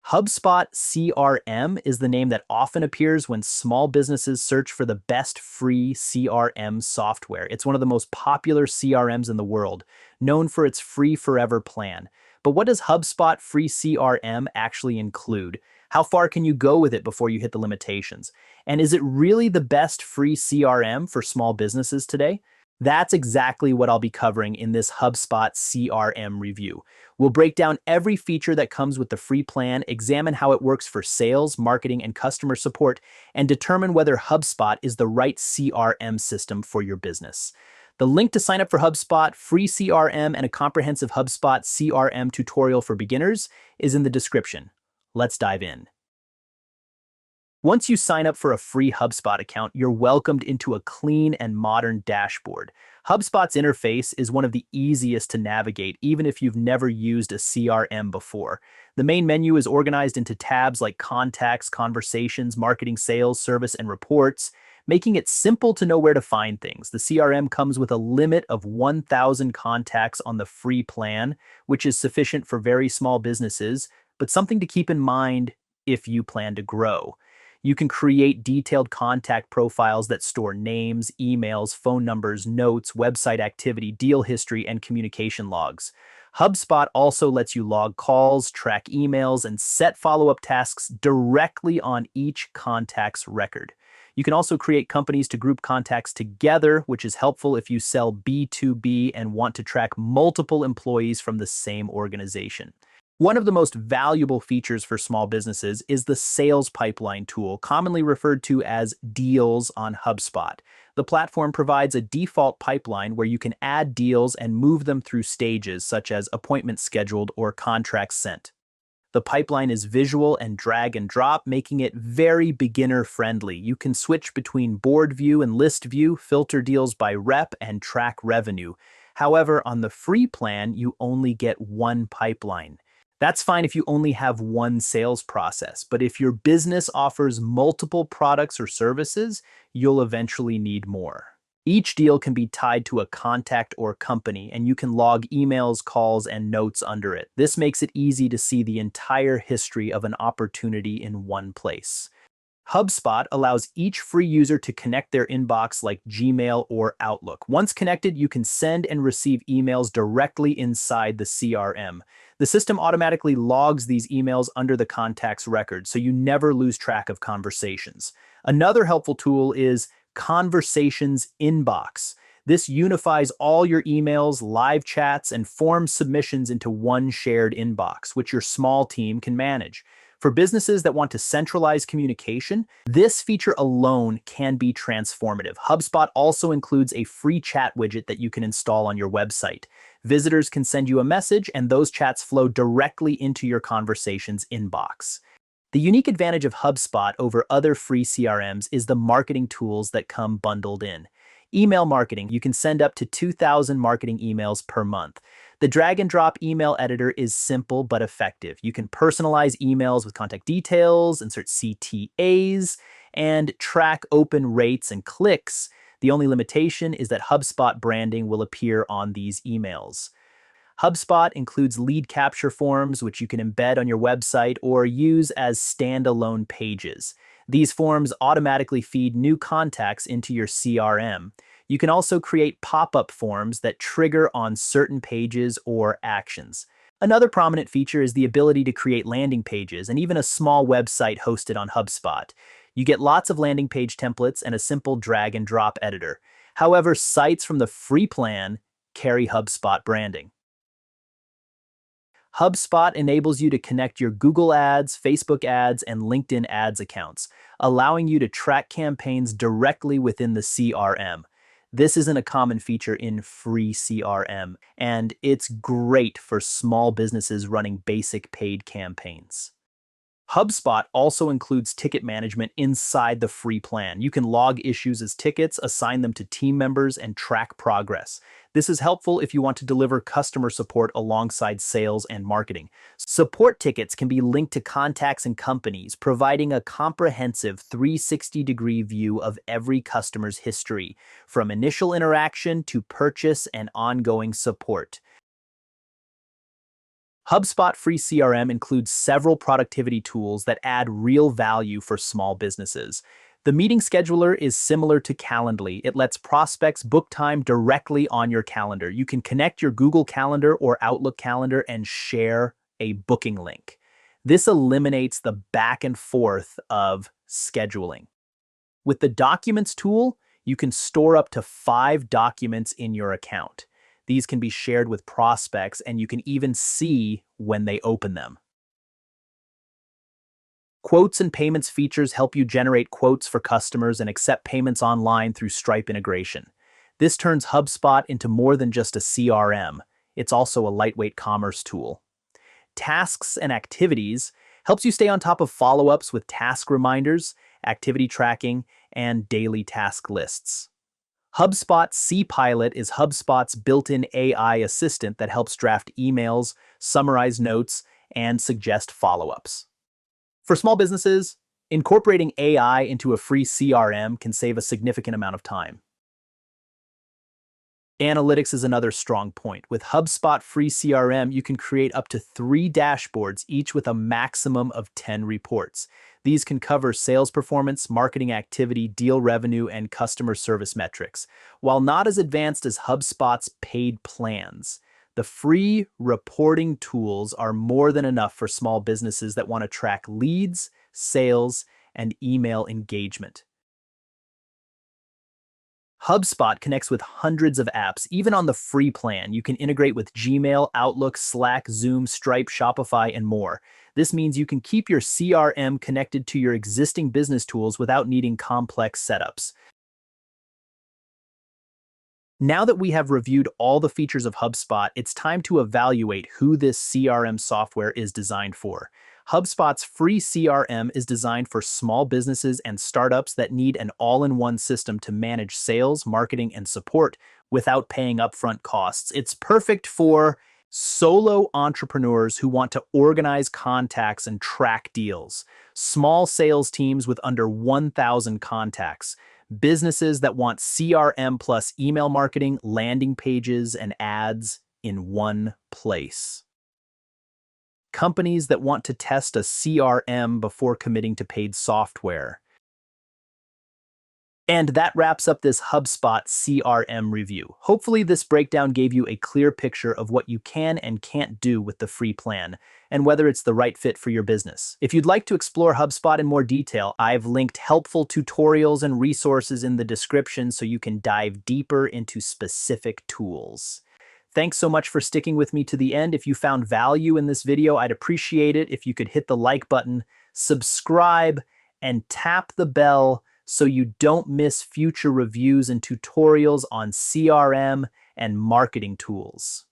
HubSpot CRM is the name that often appears when small businesses search for the best free CRM software. It's one of the most popular CRMs in the world, known for its free forever plan. But what does HubSpot free CRM actually include? How far can you go with it before you hit the limitations? And is it really the best free CRM for small businesses today? That's exactly what I'll be covering in this HubSpot CRM review. We'll break down every feature that comes with the free plan, examine how it works for sales, marketing, and customer support, and determine whether HubSpot is the right CRM system for your business. The link to sign up for HubSpot, free CRM, and a comprehensive HubSpot CRM tutorial for beginners is in the description. Let's dive in. Once you sign up for a free HubSpot account, you're welcomed into a clean and modern dashboard. HubSpot's interface is one of the easiest to navigate, even if you've never used a CRM before. The main menu is organized into tabs like contacts, conversations, marketing, sales, service, and reports, making it simple to know where to find things. The CRM comes with a limit of 1,000 contacts on the free plan, which is sufficient for very small businesses, but something to keep in mind if you plan to grow. You can create detailed contact profiles that store names, emails, phone numbers, notes, website activity, deal history, and communication logs. HubSpot also lets you log calls, track emails, and set follow-up tasks directly on each contact's record. You can also create companies to group contacts together, which is helpful if you sell B2B and want to track multiple employees from the same organization. One of the most valuable features for small businesses is the sales pipeline tool, commonly referred to as deals on HubSpot. The platform provides a default pipeline where you can add deals and move them through stages such as appointments scheduled or contracts sent. The pipeline is visual and drag and drop, making it very beginner friendly. You can switch between board view and list view, filter deals by rep, and track revenue. However, on the free plan, you only get one pipeline. That's fine if you only have one sales process, but if your business offers multiple products or services, you'll eventually need more. Each deal can be tied to a contact or company, and you can log emails, calls, and notes under it. This makes it easy to see the entire history of an opportunity in one place. HubSpot allows each free user to connect their inbox like Gmail or Outlook. Once connected, you can send and receive emails directly inside the CRM. The system automatically logs these emails under the contact's record, so you never lose track of conversations. Another helpful tool is Conversations Inbox. This unifies all your emails, live chats, and form submissions into one shared inbox, which your small team can manage. For businesses that want to centralize communication, this feature alone can be transformative. HubSpot also includes a free chat widget that you can install on your website. Visitors can send you a message, and those chats flow directly into your conversations inbox. The unique advantage of HubSpot over other free CRMs is the marketing tools that come bundled in. Email marketing, you can send up to 2,000 marketing emails per month. The drag and drop email editor is simple but effective. You can personalize emails with contact details, insert CTAs, and track open rates and clicks. The only limitation is that HubSpot branding will appear on these emails. HubSpot includes lead capture forms, which you can embed on your website or use as standalone pages. These forms automatically feed new contacts into your CRM. You can also create pop-up forms that trigger on certain pages or actions. Another prominent feature is the ability to create landing pages and even a small website hosted on HubSpot. You get lots of landing page templates and a simple drag and drop editor. However, sites from the free plan carry HubSpot branding. HubSpot enables you to connect your Google Ads, Facebook Ads, and LinkedIn Ads accounts, allowing you to track campaigns directly within the CRM. This isn't a common feature in free CRM, and it's great for small businesses running basic paid campaigns. HubSpot also includes ticket management inside the free plan. You can log issues as tickets, assign them to team members, and track progress. This is helpful if you want to deliver customer support alongside sales and marketing. Support tickets can be linked to contacts and companies, providing a comprehensive 360-degree view of every customer's history, from initial interaction to purchase and ongoing support. HubSpot Free CRM includes several productivity tools that add real value for small businesses. The meeting scheduler is similar to Calendly. It lets prospects book time directly on your calendar. You can connect your Google Calendar or Outlook calendar and share a booking link. This eliminates the back and forth of scheduling. With the Documents tool, you can store up to 5 documents in your account. These can be shared with prospects, and you can even see when they open them. Quotes and payments features help you generate quotes for customers and accept payments online through Stripe integration. This turns HubSpot into more than just a CRM. It's also a lightweight commerce tool. Tasks and activities helps you stay on top of follow-ups with task reminders, activity tracking, and daily task lists. HubSpot Copilot is HubSpot's built-in AI assistant that helps draft emails, summarize notes, and suggest follow-ups. For small businesses, incorporating AI into a free CRM can save a significant amount of time. Analytics is another strong point. With HubSpot Free CRM, you can create up to 3 dashboards, each with a maximum of 10 reports. These can cover sales performance, marketing activity, deal revenue, and customer service metrics. While not as advanced as HubSpot's paid plans, the free reporting tools are more than enough for small businesses that want to track leads, sales, and email engagement. HubSpot connects with hundreds of apps. Even on the free plan, you can integrate with Gmail, Outlook, Slack, Zoom, Stripe, Shopify, and more. This means you can keep your CRM connected to your existing business tools without needing complex setups. Now that we have reviewed all the features of HubSpot, it's time to evaluate who this CRM software is designed for. HubSpot's free CRM is designed for small businesses and startups that need an all-in-one system to manage sales, marketing, and support without paying upfront costs. It's perfect for solo entrepreneurs who want to organize contacts and track deals, small sales teams with under 1,000 contacts, businesses that want CRM plus email marketing, landing pages, and ads in one place, companies that want to test a CRM before committing to paid software. And that wraps up this HubSpot CRM review. Hopefully this breakdown gave you a clear picture of what you can and can't do with the free plan, and whether it's the right fit for your business. If you'd like to explore HubSpot in more detail, I've linked helpful tutorials and resources in the description so you can dive deeper into specific tools. Thanks so much for sticking with me to the end. If you found value in this video, I'd appreciate it if you could hit the like button, subscribe, and tap the bell so you don't miss future reviews and tutorials on CRM and marketing tools.